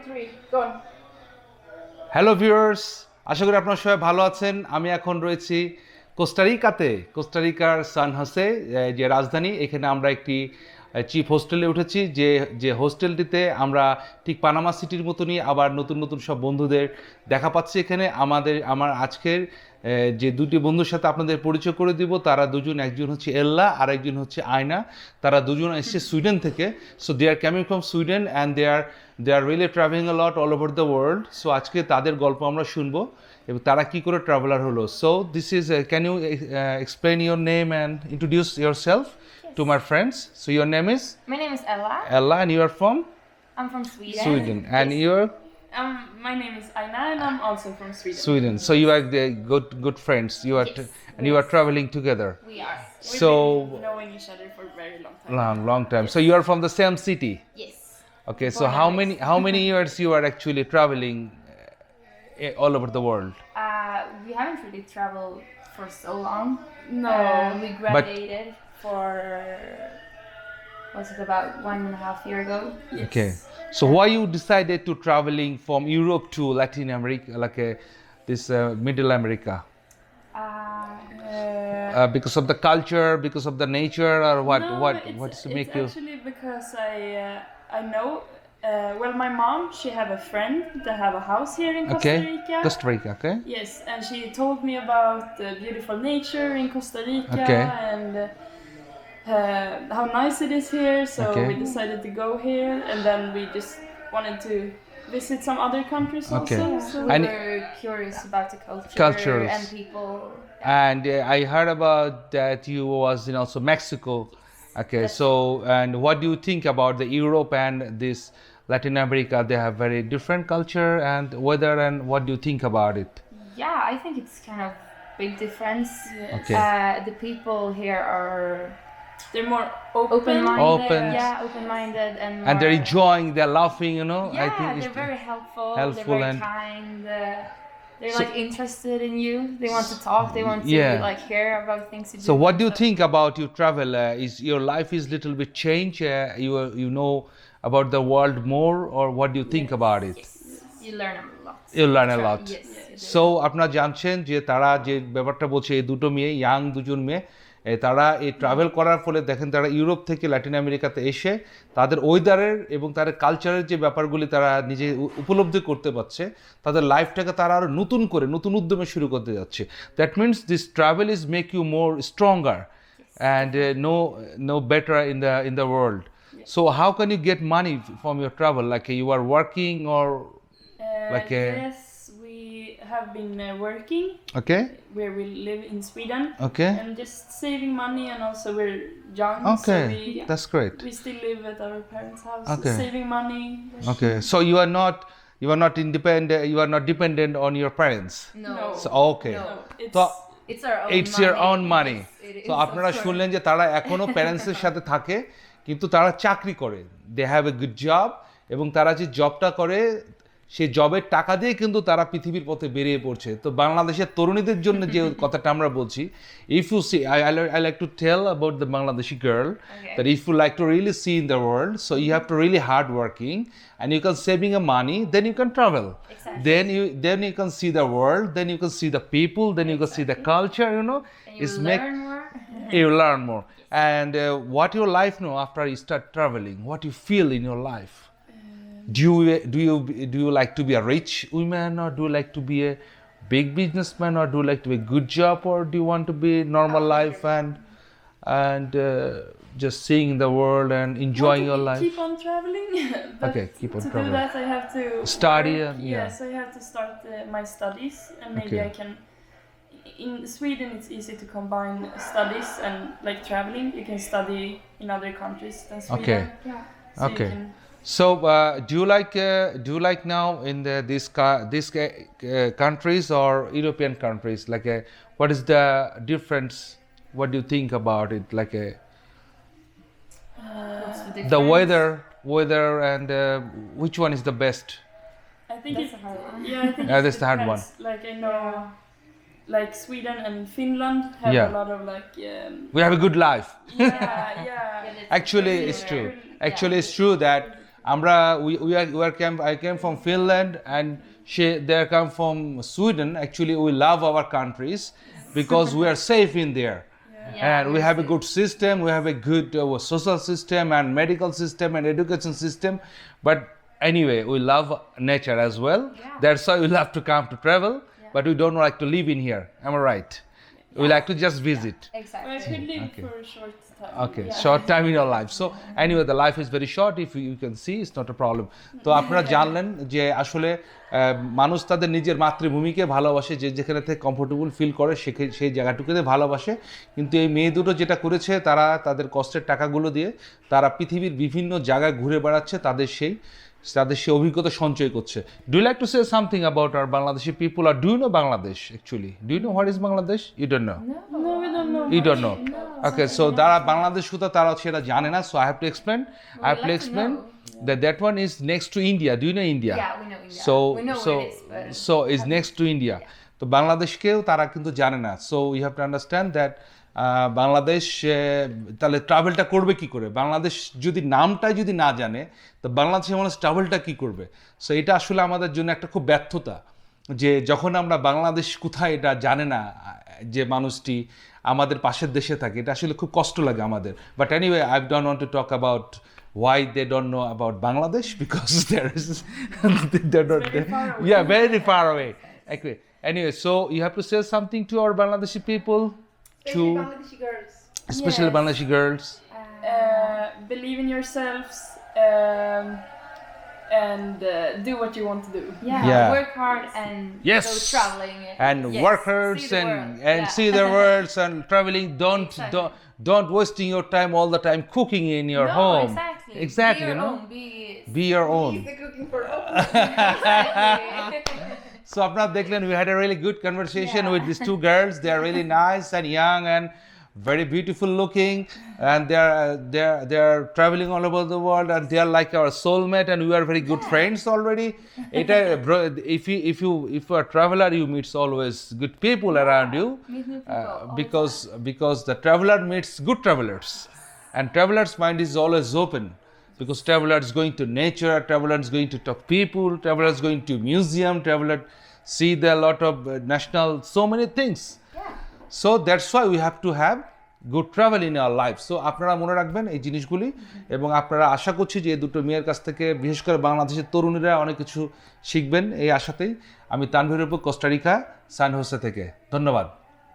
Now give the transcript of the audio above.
three. Go on. Hello viewers, আশা করি আপনারা সবাই ভালো আছেন। আমি এখন রয়েছি কোস্টারিকাতে, কোস্টারিকার সান হোসে যে রাজধানী। এখানে আমরা একটি চিপ হোস্টেলে উঠেছি, যে হোস্টেলটিতে আমরা ঠিক পানামা সিটির মতনই আবার নতুন নতুন সব বন্ধুদের দেখা পাচ্ছি এখানে। আমার আজকের যে দুটি বন্ধুর সাথে আপনাদের পরিচয় করে দিব, তারা দুজন, একজন হচ্ছে এল্লা আর একজন হচ্ছে আয়না। তারা দুজন এসেছে সুইডেন থেকে। So they are coming from Sweden and they are really travelling a lot all over the world. So আজকে তাদের গল্প আমরা শুনবো এবং তারা কি করে ট্রাভেলার হলো। So this is can you explain your name and introduce your self to my friends? So your name is? My name is Ella. Ella, and you are from? I'm from Sweden. Sweden. And you're? My name is Aina and I'm also from Sweden. Sweden. So you are the good friends. You are and you are traveling together. We are. So We've been knowing each other for a very long time. long time. So you are from the same city. Yes. Okay. So how many years you are actually traveling all over the world? We haven't really traveled for so long. No. We graduated for was it about 1.5 years ago? Yes. Okay. So why you decided to traveling from Europe to Latin America, like this Middle America? Because of the culture, because of the nature, or what? No, What is to make it's you? actually because I know. Well, my mom, she have a friend that have a house here in Costa Rica. Costa Rica. Okay. Yes, and she told me about the beautiful nature in Costa Rica Okay. and how nice it is here. So Okay. we decided to go here, and then we just wanted to visit some other countries Okay. also. So We And- were curious about the Cultures. and people. And I heard about that you was in also Mexico. Okay. So and what do you think about the Europe and this Latin America? They have very different culture and weather. And what do you think about it? Yeah, I think it's kind of big difference. Yeah. Okay. The people here are they're more open. open-minded. Open. Yeah, open-minded and And they're more- enjoying. They're laughing. You know. Yeah, I think they're very helpful. helpful They're very and- kind. They're So- like interested in you. They want to talk. They want to Yeah. like hear about things you do. So what do you think about your travel? Is your life is little bit changed? You know about the world more, or what do you think about it? You learn a lot. You learn a lot. Yes. So আপনারা জানছেন যে তারা যে ব্যাপারটা বলছে, এই দুটো মেয়ে, ইয়াং দুজন মেয়ে, তারা এই ট্রাভেল করার ফলে দেখেন তারা ইউরোপ থেকে ল্যাটিন আমেরিকাতে এসে তাদের ওয়েদারের এবং তাদের কালচারের যে ব্যাপারগুলি তারা নিজে উপলব্ধি করতে পারছে, তাদের লাইফটাকে তারা আরও নতুন করে নতুন উদ্যমে শুরু করতে যাচ্ছে। That means this travel is make you more stronger and know better in the world. So how can you get money from your travel? Like you are working or like a- Yes, we have been working okay? where we live in Sweden. Okay. And just saving money, and also we're young, Okay, so that's great. we still live at our parents' house, Okay. saving money. Okay, so you are not independent. You are not dependent on your parents. No. So okay, No. It's so It's our own it's money. your own money. Yes, it is, So of আপনারা course. শুনলেন যে তারা এখনো প্যারেন্টসের সাথে থাকে, কিন্তু তারা চাকরি করে। They have a good job, এবং তারা যে জবটা করে সেই জবের টাকা দিয়ে কিন্তু তারা পৃথিবীর পথে বেরিয়ে পড়ছে। তো বাংলাদেশের তরুণীদের জন্য যে কথাটা আমরা বলছি, if you see I like to tell about the Bangladeshi girl that if you like to really see in the world, so you have to really hard working and you can saving a money, then you can travel. Exactly. Then you can see the world, then you can see the people, then you can see the culture, you know. And you It's learn more. you learn more. And what your life now after you start traveling, what you feel in your life? Do you like to be a rich woman, or do you like to be a big businessman, or do you like to be a good job, or do you want to be normal life and just seeing the world and enjoying your life? Keep on traveling. But Okay, keep on to traveling. do that, I have to Study work. and- yeah. Yes, I have to start my studies, and maybe Okay. I can. In Sweden, it's easy to combine studies and like traveling. You can study in other countries than Sweden. Okay. Yeah. So Okay. You can, So do you like now in these countries or European countries, like what is the difference? What do you think about it? Like What's the the difference? weather and which one is the best? I think That's it, a hard one. Yeah, I think Yeah, it that's the hard depends. Like I know, like Sweden and Finland have Yeah. a lot of like. We have a good life. Yeah, yeah. Actually, it's true. Actually, it's true that I came from Finland and they come from Sweden. Actually, we love our countries because we are safe in there. And we have a good system, we have a good social system and medical system and education system. But anyway, we love nature as well. That's why we love to come to travel, but we don't like to live in here. Am I right? We like to just visit. Exactly. Well, I could live for a short time. Okay, short time in your life. So anyway, the life is very short. If you can see, it's not a problem. তো আপনারা জানলেন যে আসলে মানুষ তাদের নিজের মাতৃভূমিকে ভালোবাসে, যে যেখানে থেকে কমফোর্টেবল ফিল করে সেই জায়গাটুকুতে ভালোবাসে। কিন্তু এই মেয়ে দুটো যেটা করেছে, তারা তাদের কষ্টের টাকাগুলো দিয়ে তারা পৃথিবীর বিভিন্ন জায়গায় ঘুরে বেড়াচ্ছে, তাদের সেই অভিজ্ঞতা সঞ্চয় করছে। Do you like to say something about our Bangladeshi people, or do you know Bangladesh actually? Do you know what is Bangladesh? You don't know? No, we don't know. You don't know? Okay, so তারা বাংলাদেশ শুধু তারা সেটা জানে না, so I have to explain. That one is next to India. Do you know India? Yeah, we know India. We know where it is, but it's next to India. তো বাংলাদেশকেও তারা কিন্তু জানে না, so you have to understand that Bangladesh তাহলে ট্রাভেলটা করবে কি করে? বাংলাদেশ যদি নামটাই যদি না জানে, তো বাংলাদেশের মানুষ ট্রাভেলটা কি করবে? সো এটা আসলে আমাদের জন্য একটা খুব ব্যর্থতা, যে যখন আমরা বাংলাদেশ কোথায় এটা জানে না যে মানুষটি আমাদের পাশের দেশে থাকে, এটা আসলে খুব কষ্ট লাগে আমাদের। But anyway, I don't want to talk about why they don't know about Bangladesh, because they're not there. Very far away. Okay. Anyway, so you have to say something to our Bangladeshi people, Bangladeshi girls. especially Yes. Bangladeshi girls. Believe in yourselves and do what you want to do. Yeah. Work hard and Yes. go traveling. And Yes, workers see the world. and see the worlds and traveling. Don't wasting your time all the time cooking in your No, home. Exactly. Be your You know. own. Be your own. He's the cooking for Opu. Exactly. So আপনারা দেখলেন, we had a really good conversation Yeah. with these two girls. They are really nice and young and very beautiful looking, and they are traveling all over the world, and they are like our soulmate, and we are very good friends already. If you are a traveler, you meet always good people around you, Meet new people all the because the traveler meets good travelers, and traveler's mind is always open. Because traveler is going to nature, traveler is going to talk people, traveler is going to museum, traveler see there a lot of national, so many things. So that's why we have to have good travel in our life. So আপনারা মনে রাখবেন এই জিনিসগুলি, এবং আপনারা আশা করছি যে এই দুটো মেয়ের কাছ থেকে বিশেষ করে বাংলাদেশের তরুণীরা অনেক কিছু শিখবেন, এই আশাতেই। আমি তানভীর অপু, কোস্টারিকা, সান হোসে থেকে। ধন্যবাদ।